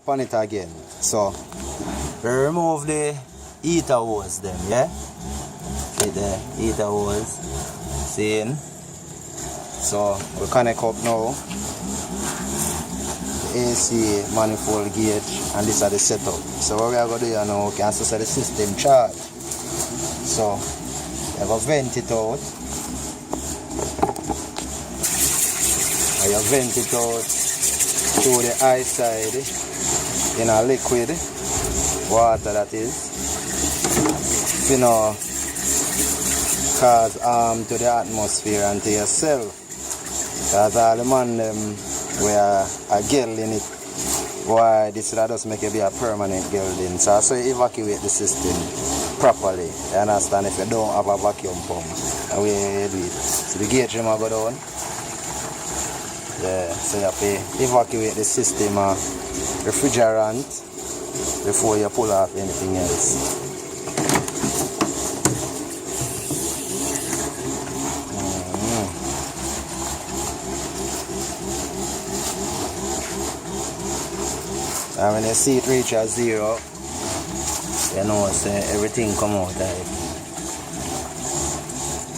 on it again. So we remove the heater hose then, yeah? See the heater hose. See? So we connect up now the AC manifold gauge, and this are the setup. So what we are going to do now, we can set the system charge. So you have to vent it out. And you vent it out through the high side in a liquid water, that is. You know, cause harm to the atmosphere and to yourself. Because all the man them we are a gelding it. Why this does make it be a permanent gelding. So you evacuate the system properly. You understand? If you don't have a vacuum pump, the way you do it. So the gauge will go down. Yeah, so you have to evacuate the system of refrigerant before you pull off anything else. And when you see it reach a 0, you know, say everything come out of it.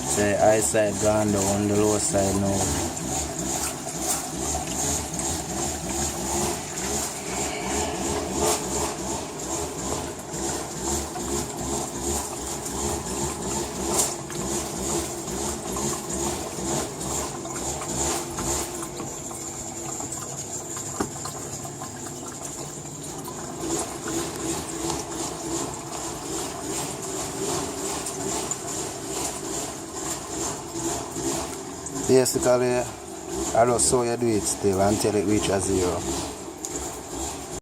Say high side gone down, the low side now. Basically, I just saw you do it still until it reaches 0.